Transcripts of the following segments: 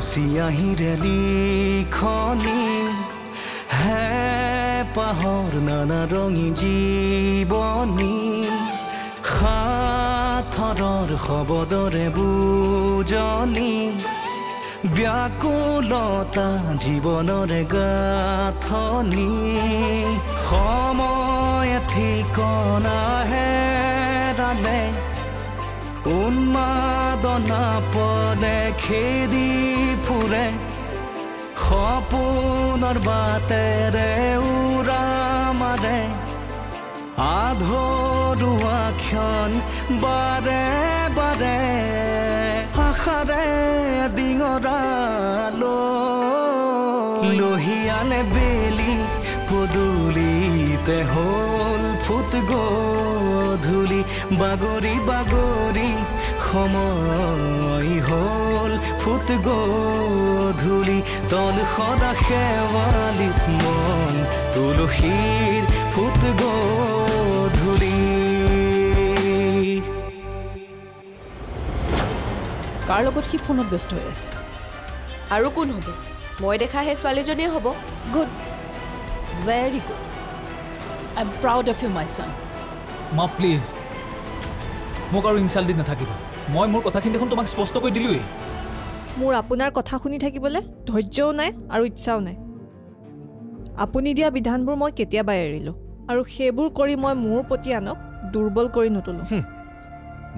চিয়াহীৰে লিখনি হে পাহৰ নানা ৰঙী জীৱনী সাথৰৰ শব্দৰে বুজনি ব্যাকুলতা জীৱনৰে গাঁথনি সময় ঠিকনা হেৰালে উন্মাদনা পদে খেদি ফুৰে সপোনৰ বাটেৰে উৰা মাৰে আধৰুৱা ক্ষণ বাৰে বাৰে আশাৰে ডিঙৰালো লহিয়ালে বেলি পদূলিতে হ'ল ফুট গধূলি বাগৰি বাগৰি সময় হ'ল ফুট গধূলি তল সদা শেৱালিত মন তুলসীৰ ফুট গধূলি কাৰ লগত সি ফোনত ব্যস্ত হৈ আছে আৰু কোন হ'ব মই দেখা হে ছোৱালীজনীয়ে হ'ব good very good I am proud of you my son মা প্লিজ মোক আৰু ইনচাল্ট দি নাথাকিবা মই মোৰ কথাখিনি দেখোন তোমাক স্পষ্ট কৰি দিলোৱেই মোৰ আপোনাৰ কথা শুনি থাকিবলৈ ধৈৰ্যও নাই আৰু ইচ্ছাও নাই আপুনি দিয়া বিধানবোৰ মই কেতিয়াবা এৰিলোঁ আৰু সেইবোৰ কৰি মই মোৰ প্ৰতি আনক দুৰ্বল কৰি নতুলো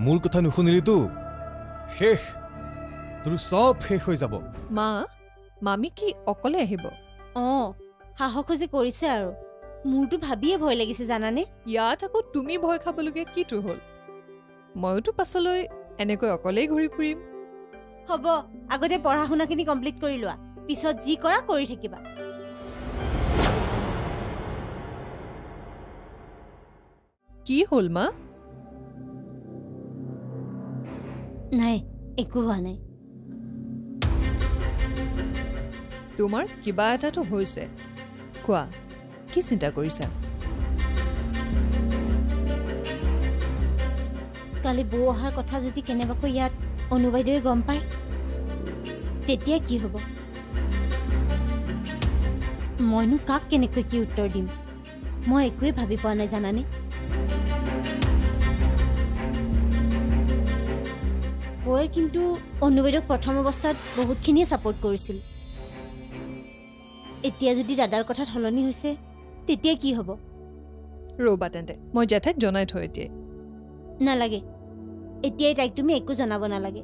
মোৰ কথা নুশুনিলিতো শেষ তোৰ সব শেষ হৈ যাব মা মামি কি অকলে আহিব সাহস যে কৰিছে আৰু মোৰতো ভাবিয়ে ভয় লাগিছে জানানে ইয়াত আকৌ তুমি ভয় খাবলগীয়া কিটো হ'ল মইতো পাছলৈ এনেকৈ অকলেই ঘূৰি ফুৰিম হ'ব আগতে পঢ়া শুনাখিনি কমপ্লিট কৰি লোৱা পিছত যি কৰা কৰি থাকিবা কি হ'ল মা নাই একো হোৱা নাই তোমাৰ কিবা এটাতো হৈছে কোৱা কি চিন্তা কৰিছা কালি বৌ অহাৰ কথা যদি কেনেবাকৈ ইয়াত অনুবাইদেৱে গম পায় তেতিয়া কি হ'ব মইনো কাক কেনেকৈ কি উত্তৰ দিম মই একোৱে ভাবি পোৱা নাই জানানে বৌয়ে কিন্তু অনুবাইদেৱক প্ৰথম অৱস্থাত বহুতখিনিয়ে ছাপোৰ্ট কৰিছিল এতিয়া যদি দাদাৰ কথা সলনি হৈছে তেতিয়া কি হ'ব ৰ'বা তেন্তে মই জেঠাইক জনাই থৈ দিয়ে নালাগে এতিয়াই তাইক তুমি একো জনাব নালাগে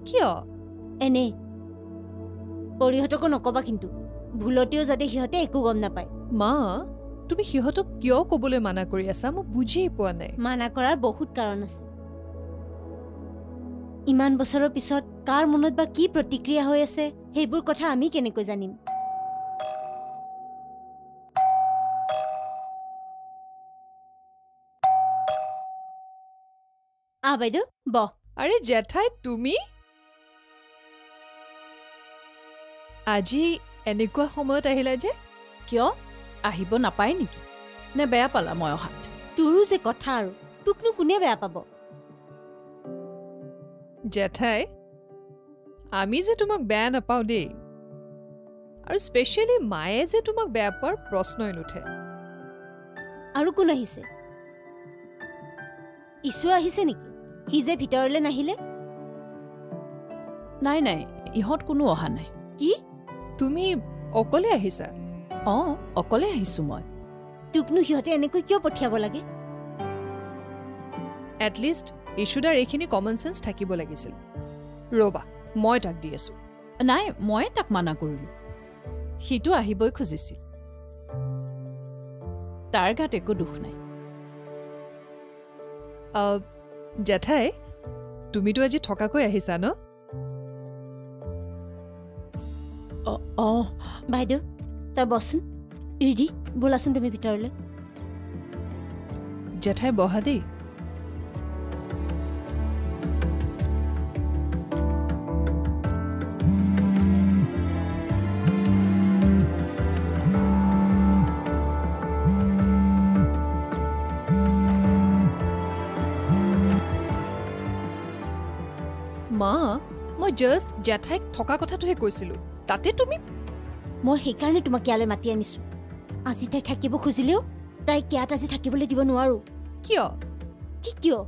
কিয় এনে পৰিহঁতকো নকবা কিন্তু ভুলতেও যাতে সিহঁতে একো গম নাপায় মা তুমি সিহঁতক কিয় ক'বলৈ মানা কৰি আছা মই বুজিয়ে পোৱা নাই মানা কৰাৰ বহুত কাৰণ আছে ইমান বছৰৰ পিছত কাৰ মনত বা কি প্ৰতিক্ৰিয়া হৈ আছে সেইবোৰ কথা আমি কেনেকৈ জানিম বাইদেউ বহ আৰে জেঠাই তুমি আজি এনেকুৱা সময়ত আহিলা যে কিয় আহিব নাপায় নেকি নে বেয়া পালা মই অহাত তোৰো যে কথা আৰু তোকনো কোনে বেয়া পাব জেঠাই আমি যে তোমাক বেয়া নাপাওঁ দেই আৰু স্পেচিয়েলি মায়ে যে তোমাক বেয়া পোৱাৰ প্ৰশ্নই নুঠে আৰু কোন আহিছে ইছু আহিছে নেকি সি যে ভিতৰলৈ নাহিলে নাই নাই ইহঁত কোনো অহা নাই কি তুমি অকলে আহিছা অকলে আহিছো মই তোকনো সিহঁতে এনেকৈ কিয় পঠিয়াব লাগে এটলিষ্ট ইছুদাৰ এইখিনি কমন চেন্স থাকিব লাগিছিল ৰ'বা মই তাক দি আছো নাই মই তাক মানা কৰিলো সিটো আহিবই খুজিছিল তাৰ গাত একো দুখ নাই জেঠাই তুমিতো আজি থকাকৈ আহিছা ন বাইদেউ তই বচোন ৰিদি বোলাচোন তুমি ভিতৰলৈ জেঠাই বহা দেই মা মই জাষ্ট জেঠাইক থকা কথাটোহে কৈছিলোঁ তাতে তুমি মই সেইকাৰণে তোমাক ইয়ালৈ মাতি আনিছোঁ আজি তাই থাকিব খুজিলেও তাইক ইয়াত আজি থাকিবলৈ দিব নোৱাৰোঁ কিয় কিয়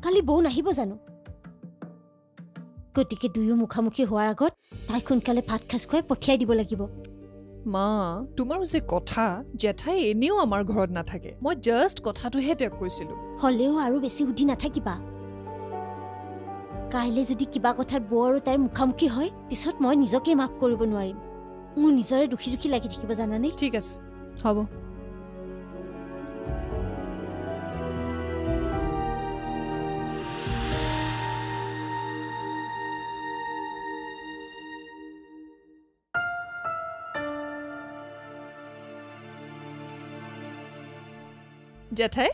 কালি বৌ নাহিব জানো গতিকে দুয়ো মুখামুখি হোৱাৰ আগত তাইক সোনকালে ভাত সাজ খুৱাই পঠিয়াই দিব লাগিব মা তোমাৰো যে কথা জেঠাই এনেও আমাৰ ঘৰত নাথাকে মই জাষ্ট কথাটোহে তেওঁক কৈছিলোঁ হ'লেও আৰু বেছি সুধি নাথাকিবা কাইলৈ যদি কিবা কথাত বৌ আৰু তাইৰ মুখামুখি হয় পিছত মই নিজকে মাফ কৰিব নোৱাৰিম মোৰ নিজৰে দুখী দুখী লাগি থাকিব জানানে ঠিক আছে হ'ব জেঠাই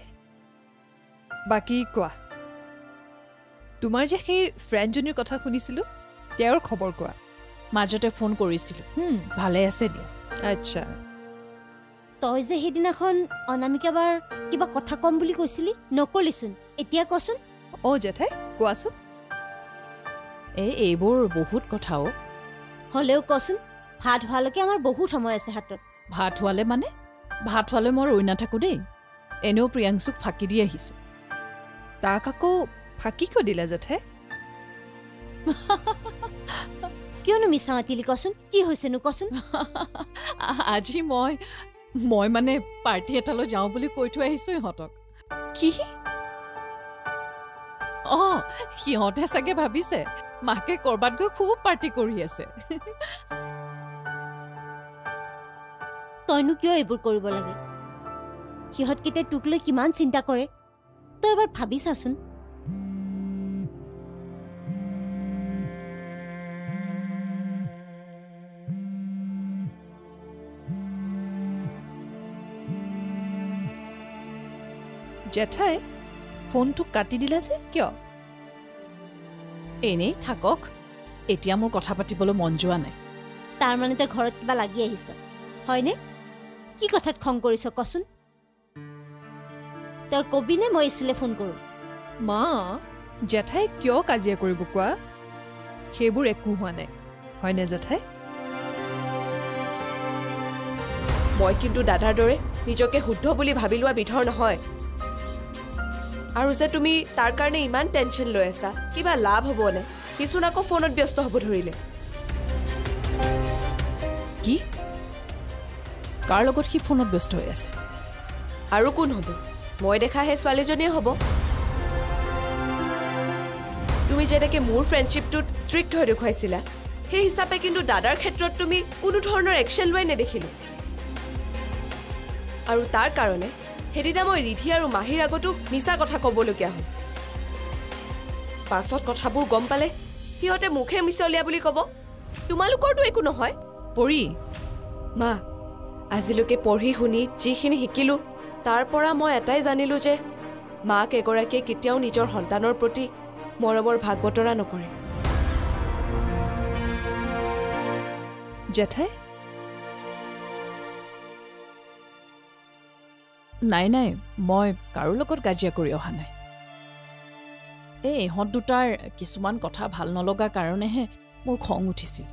বাকী কোৱা তোমাৰ যে সেই ফ্ৰেণ্ডজনীৰ কথা শুনিছিলোঁ তেওঁৰ খবৰ কোৱা মাজতে ফোন কৰিছিলোঁ ভালে আছে দিয়া আচ্ছা তই যে সেইদিনাখন অনামিকাবাৰ কিবা কথা কম বুলি কৈছিলি নকলিচোন এতিয়া কচোন জেঠাই কোৱাচোন এইবোৰ বহুত কথাও হ'লেও কচোন ভাত হোৱালৈকে আমাৰ বহুত সময় আছে হাতত ভাত হোৱালে মানে ভাত হোৱালে মই ৰৈ নাথাকোঁ দেই এনেও প্ৰিয়াংশুক ফাঁকি দি আহিছোঁ তাক আকৌ ফাঁকি কিয় দিলা জেঠাই কিয়নো মিছা মাতিলি কচোন কি হৈছেনো কচোন আজি মই মানে পাৰ্টি এটালৈ যাওঁ বুলি কৈ থৈ আহিছোঁ ইহঁতক কি সিহঁতে চাগে ভাবিছে মাকে ক'ৰবাত গৈ খুব পাৰ্টি কৰি আছে তইনো কিয় এইবোৰ কৰিব লাগে সিহঁতকেইটাই তোক লৈ কিমান চিন্তা কৰে তই এবাৰ ভাবি চাচোন জেঠাই ফোনটো কাটি দিলা যে কিয় এনেই থাকক এতিয়া মোৰ কথা পাতিবলৈ মন যোৱা নাই তাৰমানে তই ঘৰত কিবা লাগি আহিছ হয়নে কি কথাত খং কৰিছ কচোন তই কবিনে মই ইছুলে ফোন কৰোঁ মা জেঠাই কিয় কাজিয়া কৰিব কোৱা সেইবোৰ একো হোৱা নাই হয়নে জেঠাই মই কিন্তু দাদাৰ দৰে নিজকে শুদ্ধ বুলি ভাবি লোৱা বিধৰ নহয় আৰু যে তুমি তাৰ কাৰণে ইমান টেনশ্যন লৈ আছা কিবা লাভ হ'বনে কিছুন আকৌ ফোনত ব্যস্ত হ'ব ধৰিলে কি কাৰ লগত সি ফোনত ব্যস্ত হৈ আছে আৰু কোন হ'ব মই দেখা সেই ছোৱালীজনীয়ে হ'ব তুমি যেনেকৈ মোৰ ফ্ৰেণ্ডশ্বিপটোত ষ্ট্ৰিক্ট হৈ দেখুৱাইছিলা সেই হিচাপে কিন্তু দাদাৰ ক্ষেত্ৰত তুমি কোনো ধৰণৰ একশ্যন লোৱাই নেদেখিলোঁ আৰু তাৰ কাৰণে সেইদিনা মই ৰিধি আৰু মাহীৰ আগতো মিছা কথা ক'বলগীয়া হ'ল পাছত কথাবোৰ গম পালে সিহঁতে মুখে মিছলীয়া বুলি ক'ব তোমালোকৰতো একো নহয় পৰি মা আজিলৈকে পঢ়ি শুনি যিখিনি শিকিলোঁ তাৰ পৰা মই এটাই জানিলোঁ যে মাক এগৰাকীয়ে কেতিয়াও নিজৰ সন্তানৰ প্ৰতি মৰমৰ ভাগ বতৰা নকৰে জেঠাই নাই মই কাৰো লগত কাজিয়া কৰি অহা নাই ইহঁত দুটাৰ কিছুমান কথা ভাল নলগা কাৰণেহে মোৰ খং উঠিছিল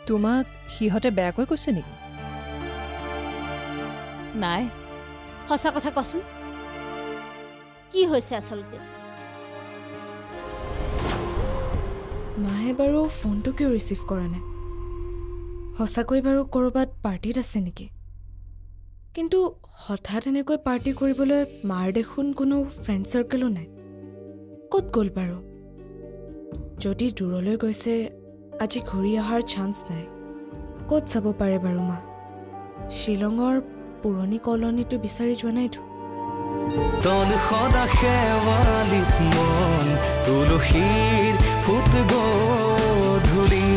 তোমাক সিহঁতে বেয়াকৈ কৈছে নেকি নাই সঁচা কথা কচোন কি হৈছে আচলতে মায়ে বাৰু ফোনটো কিয় ৰিচিভ কৰা নাই সঁচাকৈ বাৰু ক'ৰবাত পাৰ্টিত আছে নেকি কিন্তু হঠাৎ এনেকৈ পাৰ্টি কৰিবলৈ মাৰ দেখোন কোনো ফ্ৰেণ্ড চাৰ্কেলো নাই ক'ত গ'ল বাৰু যদি দূৰলৈ গৈছে আজি ঘূৰি অহাৰ চান্স নাই ক'ত যাব পাৰে বাৰু মা শ্বিলঙৰ পুৰণি কলনীটো বিচাৰি যোৱা নাইতো তন সদা শেৱালিত মন তুলসীৰ ফুট গধূলি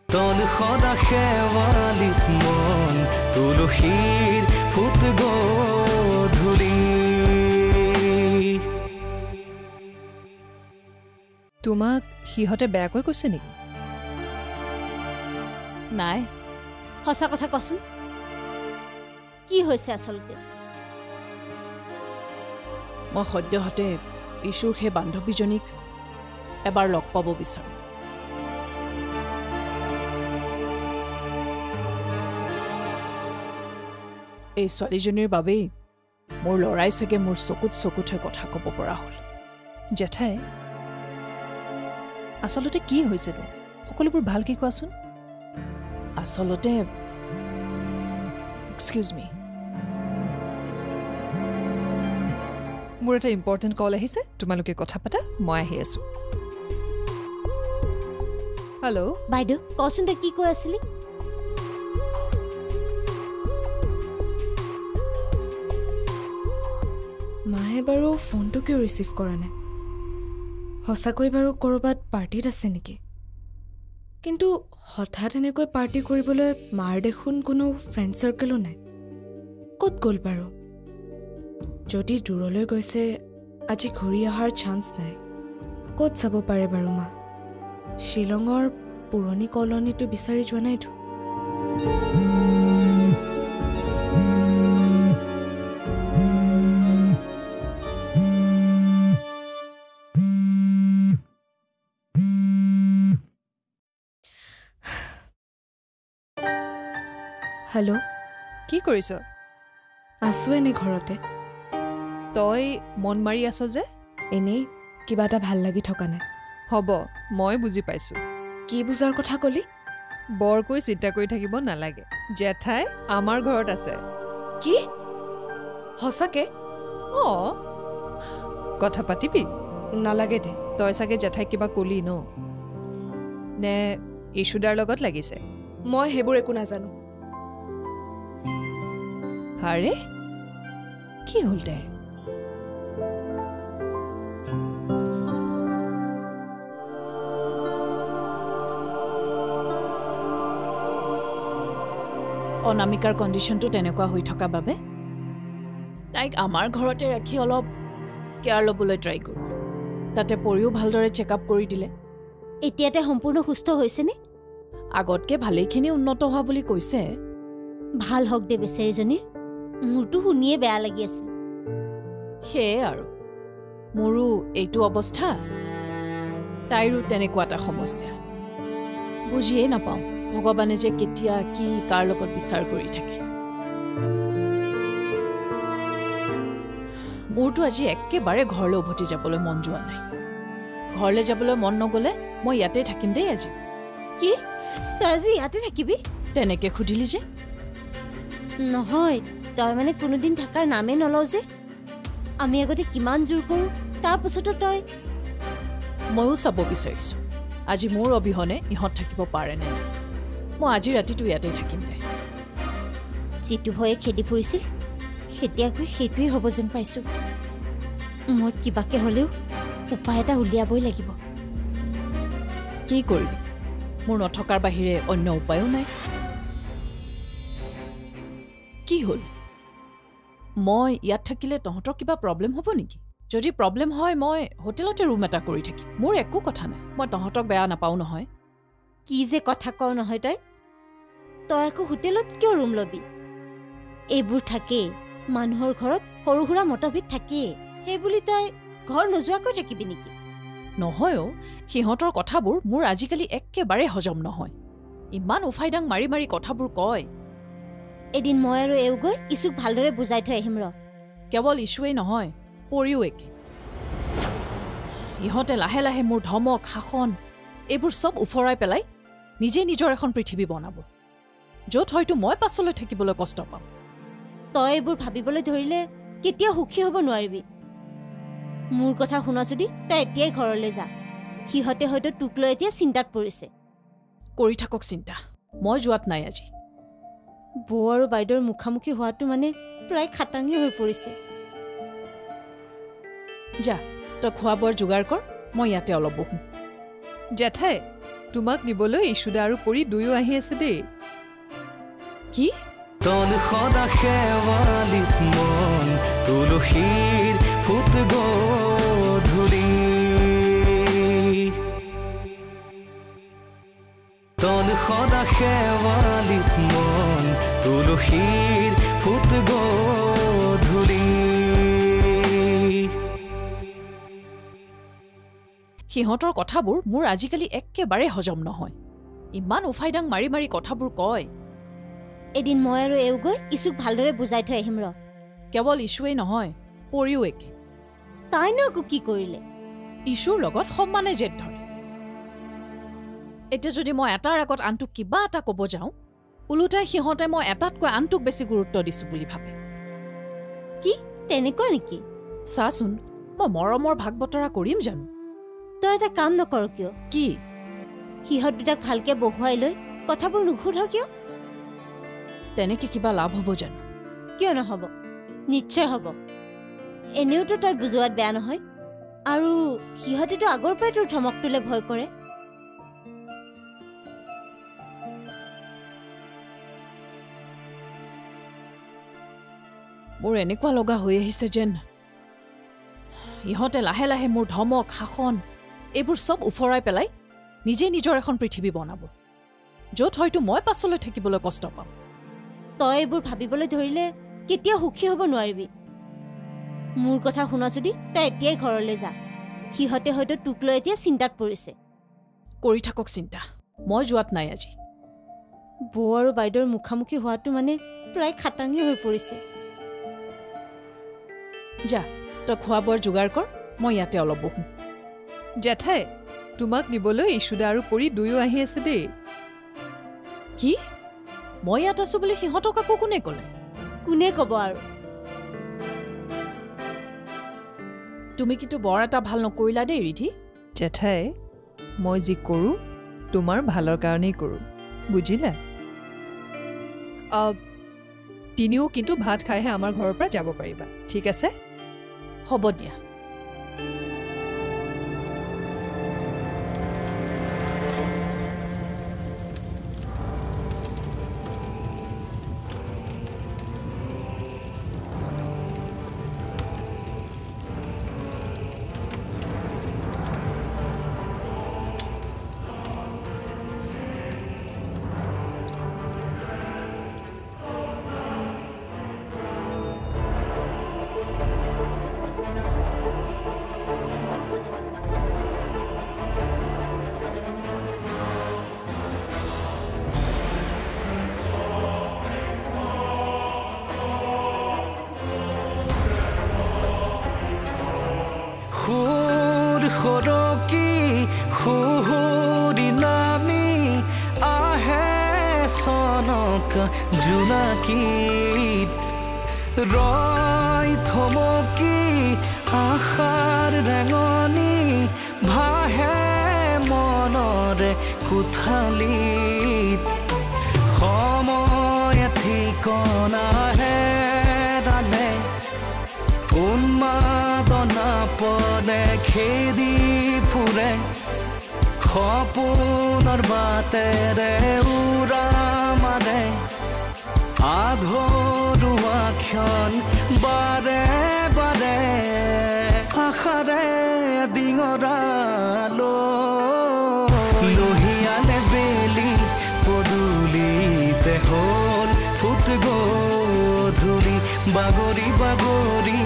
তন সদা শেৱালিত মন তুলসীৰ ফুট গধূলি তোমাক সিহঁতে বেয়াকৈ কৈছে নেকি নাই সঁচা কথা কচোন কি হৈছে আচলতে মই সদ্যহতে ইছুৰ সেই বান্ধৱীজনীক এবাৰ লগ পাব বিচাৰোঁ। এই ছোৱালীজনীৰ বাবেই মোৰ ল'ৰাই চাগে মোৰ চকুত হৈ কথা ক'ব পৰা হ'ল। জেঠাই, আচলতে কি হৈছিল সকলোবোৰ ভালকৈ কোৱাচোন। আচলতে এক্সকিউজ মি, মোৰ এটা ইম্পৰ্টেণ্ট কল আহিছে, তোমালোকে কথা পাতা, মই আহি আছোঁ। হেল্ল' বাইদেউ, কচোন তই কি কৈ আছিলি? মায়ে বাৰু ফোনটো কিয় ৰিচিভ কৰা নাই? সঁচাকৈ বাৰু ক'ৰবাত পাৰ্টিত আছে নেকি? কিন্তু হঠাৎ এনেকৈ পাৰ্টি কৰিবলৈ মাৰ দেখোন কোনো ফ্ৰেণ্ড চাৰ্কেলো নাই। ক'ত গ'ল বাৰু? যদি দূৰলৈ গৈছে, আজি ঘূৰি অহাৰ চান্স নাই। ক'ত যাব পাৰে বাৰু মা? শ্বিলঙৰ পুৰণি কলনীটো বিচাৰি যোৱা নাইতো? হেল্ল', কি কৰিছ? আছোঁ এনে ঘৰতে। তই মন মাৰি আছ যে? এনেই কিবা এটা ভাল লাগি থকা নাই। হ'ব, মই বুজি পাইছোঁ। কি বুজাৰ কথা ক'লি? বৰকৈ চিন্তা কৰি থাকিব নালাগে, জেঠাই আমাৰ ঘৰত আছে। কি? সঁচাকে? অঁ, কথা পাতিবি? নালাগে দে। তই চাগে জেঠাইক কিবা ক'লি ন? নে ইছুদাৰ লগত লাগিছে? মই সেইবোৰ একো নাজানো। হাৰে, কি হ'ল তাইৰ? অনামিকাৰ কণ্ডিশ্যনটো তেনেকুৱা হৈ থকা বাবে তাইক আমাৰ ঘৰতে ৰাখি অলপ কেয়াৰ ল'বলৈ ট্ৰাই কৰোঁ। তাতে পৰিও ভালদৰে চেকআপ কৰি দিলে। এতিয়াতে সম্পূৰ্ণ সুস্থ হৈছেনে? আগতকৈ ভালেখিনি উন্নত হোৱা বুলি কৈছে। ভাল হওক দে বেচেৰীজনী, মোৰতো শুনিয়ে বেয়া লাগি আছিল। সেয়ে আৰু মোৰো এইটো অৱস্থা, তাইৰো তেনেকুৱা এটা সমস্যা। বুজিয়েই নাপাওঁ ভগৱানে যে কেতিয়া কি কাৰ লগত বিচাৰ কৰি থাকে। মোৰতো আজি একেবাৰে ঘৰলৈ উভতি যাবলৈ মন যোৱা নাই। ঘৰলৈ যাবলৈ মন নগ'লে মই ইয়াতে থাকিম দেই আজি। কি? তই আজি ইয়াতে থাকিবি? তেনেকৈ সুধিলি যে? নহয়, তই মানে কোনোদিন থকাৰ নামেই নলওঁ যে। আমি আগতে কিমান জোৰ কৰোঁ, তাৰপাছতো তই। ময়ো চাব বিচাৰিছোঁ আজি মোৰ অবিহনে ইহঁত থাকিব পাৰে নে নাই। মই আজি ৰাতিটো ইয়াতে থাকিম দে। যিটো ভয়ে খেদি ফুৰিছিল সেতিয়াকৈ সেইটোৱেই হ'ব যেন পাইছোঁ। মই কিবাকে হ'লেও উপায় এটা উলিয়াবই লাগিব। কি কৰিবি? মোৰ নথকাৰ বাহিৰে অন্য উপায়ো নাই। কি হ'ল? মই ইয়াত থাকিলে তহঁতৰ কিবা প্ৰব্লেম হ'ব নেকি? যদি প্ৰব্লেম হয় মই হোটেলতে ৰুম এটা কৰি থাকিম, মোৰ একো কথা নাই। মই তহঁতক বেয়া নাপাওঁ নহয়। কি যে কথা কওঁ নহয় তই আকৌ হোটেলত কিয় ৰুম ল'বি? এইবোৰ থাকেই, মানুহৰ ঘৰত সৰু সুৰা মতভেদ থাকেই। সেইবুলি তই ঘৰ নোযোৱাকৈ থাকিবি নেকি? নহয়ও, সিহঁতৰ কথাবোৰ মোৰ আজিকালি একেবাৰে হজম নহয়। ইমান উফাইডাং মাৰি মাৰি কথাবোৰ কয়। এদিন মই আৰু এওঁ গৈ ইছুক ভালদৰে বুজাই থৈ আহিম ৰ। কেৱল ইছুৱেই নহয়, পৰিও একে। ইহঁতে লাহে লাহে মোৰ ধমক শাসন এইবোৰ চব উফৰাই পেলাই নিজে নিজৰ এখন পৃথিৱী বনাব, য'ত হয়তো মই পাছলৈ থাকিবলৈ কষ্ট পাম। তই এইবোৰ ভাবিবলৈ ধৰিলে কেতিয়াও সুখী হ'ব নোৱাৰিবি। মোৰ কথা শুন যদি তই এতিয়াই ঘৰলৈ যা। সিহঁতে হয়তো তোক লৈ এতিয়া চিন্তাত পৰিছে। কৰি থাকক চিন্তা, মই যোৱাত নাই আজি। বৌ আৰু বাইদেউৰ মুখামুখি হোৱাটো মানে প্ৰায় খাটাঙে হৈ পৰিছে। যা, তই খোৱা বোৱাৰ যোগাৰ কৰ, মই ইয়াতে অলপ বহোঁ। জেঠাই, তোমাক নিবলৈ ইছুদা আৰু পৰি দুয়ো আহি আছে দেই। কি? তল সদা শেৱালিত মন তুলসীৰ ফুট গধূলি। তল সদা শেৱালিত মন তুলসীৰ ফুট গধূলি। সিহঁতৰ কথাবোৰ মোৰ আজিকালি একেবাৰে হজম নহয় ইমান উফাইডাং মাৰি মাৰি কথাবোৰ কয় এদিন মই আৰু এও গৈ ইছুক ভালদৰে বুজাই থৈ আহিম ৰ কেৱল ইছুৱেই নহয় পৰিও একে তাইনো আকৌ কি কৰিলে ইছুৰ লগত সমানে জেদ ধৰে এতিয়া যদি মই এটাৰ আগত আনটোক কিবা এটা ক'ব যাওঁ ওলোটাই সিহঁতে মই এটাতকৈ আনটোক বেছি গুৰুত্ব দিছোঁ বুলি ভাবে কি তেনেকুৱা নেকি চাচোন মই মৰমৰ ভাগ বতৰা কৰিম জানো তই এটা কাম নকৰ কিয় কি সিহঁত দুটাক ভালকে বহুৱাই লৈ কথাবোৰ নুসুধ কিয় তেনেকে কিবা লাভ হ'ব জানো কিয় নহ'ব নিশ্চয় হ'ব এনেওতো তই বুজোৱাত বেয়া নহয় আৰু সিহঁতেতো আগৰ পৰাই তোৰ ধমকটোলে ভয় কৰে মোৰ এনেকুৱা লগা হৈ আহিছে যেন ইহঁতে লাহে লাহে মোৰ ধমক শাসন এইবোৰ চব উফৰাই পেলাই নিজে নিজৰ এখন পৃথিৱী বনাব য'ত হয়তো মই পাছলৈ থাকিবলৈ কষ্ট পাম তই এইবোৰ ভাবিবলৈ ধৰিলে কেতিয়াও সুখী হ'ব নোৱাৰিবি মোৰ কথা শুনা যদি তই এতিয়াই ঘৰলৈ যা সিহঁতে হয়তো তোক লৈ এতিয়া চিন্তাত পৰিছে কৰি থাকক চিন্তা মই যোৱাত নাই আজি বৌ আৰু বাইদেউৰ মুখামুখি হোৱাটো মানে প্ৰায় খাটাঙি হৈ পৰিছে যা তই খোৱা বোৱাৰ যোগাৰ কৰ মই ইয়াতে অলপ বহোঁ জেঠাই তোমাক নিবলৈ ইছুদা আৰু পৰি দুয়ো আহি আছে দেই কি মই ইয়াত আছোঁ বুলি সিহঁতক আকৌ কোনে ক'লে কোনে ক'ব আৰু তুমি কিন্তু বৰ এটা ভাল নকৰিলা দেই ৰিধি জেঠাই মই যি কৰোঁ তোমাৰ ভালৰ কাৰণেই কৰোঁ বুজিলা তিনিও কিন্তু ভাত খাইহে আমাৰ ঘৰৰ পৰা যাব পাৰিবা ঠিক আছে হ'ব দিয়া খৰকি খুহুৰি নামি আহে চনক জোনাকীত ৰয় থমকি আশাৰ ৰেঙনি ভাহে মনৰে কোঠালিত সময় ঠিকনা হেৰালে উন্মাদনা পদে খেদি ফুৰে সপোনৰ বাটেৰে উৰা মাৰে আধৰুৱা ক্ষণ বাৰে বাৰে আশাৰে ডিঙৰালো লহিয়ালে বেলি পদূলিতে হ'ল ফুট গধূলি বাগৰি বাগৰি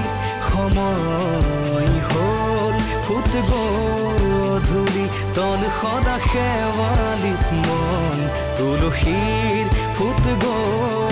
সময় হ'ল ফুট গধূলি তল সদা শেৱালিত মন তুলসীৰ ফুট গধূলি